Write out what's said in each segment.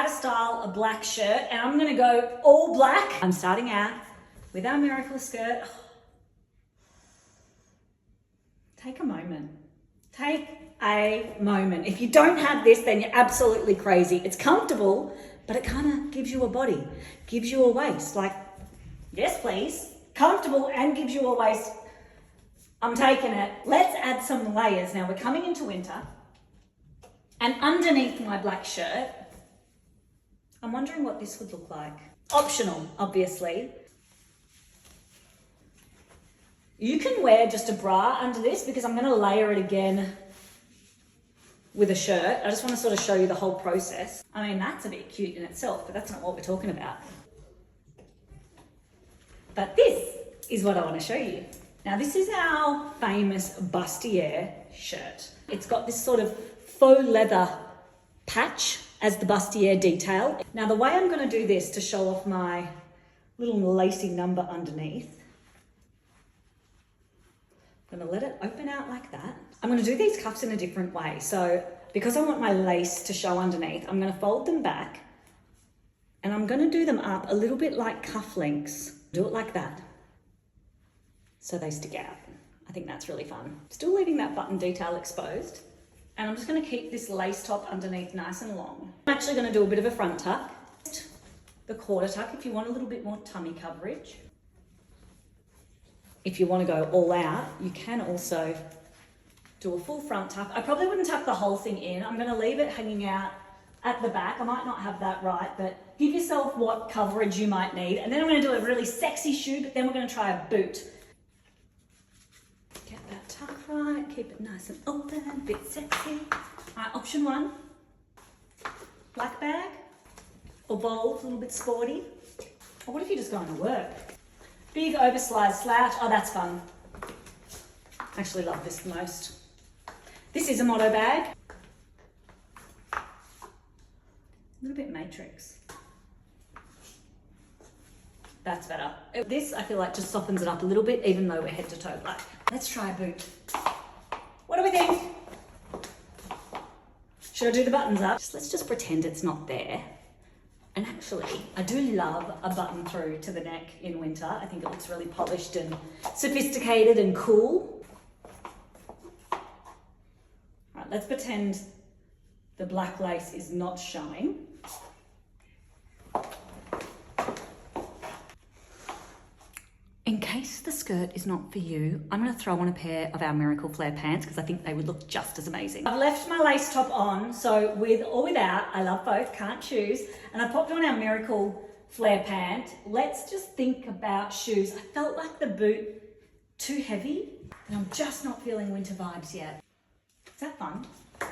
to style a black shirt, and I'm gonna go all black. I'm starting out with our miracle skirt. Take a moment. Take a moment. If you don't have this, then you're absolutely crazy. It's comfortable, but it kind of gives you a body, gives you a waist. Like, yes, please. Comfortable and gives you a waist. I'm taking it. Let's add some layers. Now, we're coming into winter, and underneath my black shirt, I'm wondering what this would look like. Optional, obviously. You can wear just a bra under this because I'm going to layer it again with a shirt. I just want to sort of show you the whole process. I mean, that's a bit cute in itself, but that's not what we're talking about. But this is what I want to show you. Now, this is our famous bustier shirt. It's got this sort of faux leather patch as the bustier detail. Now, the way I'm going to do this to show off my little lacy number underneath, I'm going to let it open out like that. I'm going to do these cuffs in a different way. So because I want my lace to show underneath, I'm going to fold them back and I'm going to do them up a little bit like cufflinks. Do it like that so they stick out. I think that's really fun. Still leaving that button detail exposed. And I'm just going to keep this lace top underneath nice and long. I'm actually going to do a bit of a front tuck. The quarter tuck if you want a little bit more tummy coverage. If you want to go all out, you can also do a full front tuck. I probably wouldn't tuck the whole thing in. I'm going to leave it hanging out at the back. I might not have that right, but give yourself what coverage you might need. And then I'm going to do a really sexy shoe, but then we're going to try a boot. Get that tuck right, keep it nice and open, a bit sexy. All right, option one, black bag or bold, a little bit sporty. Or what if you're just going to work? Big oversized slouch. Oh, that's fun. I actually love this the most. This is a motto bag. A little bit matrix. That's better. This, I feel like, just softens it up a little bit, even though we're head to toe black. Let's try a boot. What do we think? Should I do the buttons up? Let's just pretend it's not there. And actually, I do love a button through to the neck in winter. I think it looks really polished and sophisticated and cool. All right, let's pretend the black lace is not showing. In case the skirt is not for you, I'm going to throw on a pair of our Miracle Flare pants because I think they would look just as amazing. I've left my lace top on, so with or without, I love both, can't choose. And I popped on our Miracle Flare pant. Let's just think about shoes. I felt like the boot too heavy and I'm just not feeling winter vibes yet. Is that fun? I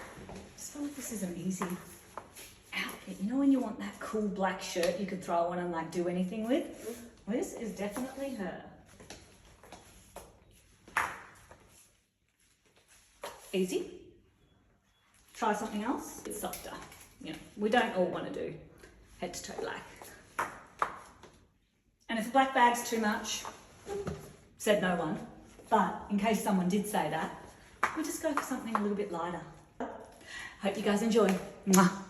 just feel like this is an easy outfit. You know when you want that cool black shirt you could throw on and like do anything with? This is definitely her. Easy. Try something else. It's softer. You know, we don't all want to do head to toe black. And if black bag's too much, said no one. But in case someone did say that, we just go for something a little bit lighter. Hope you guys enjoy. Mwah.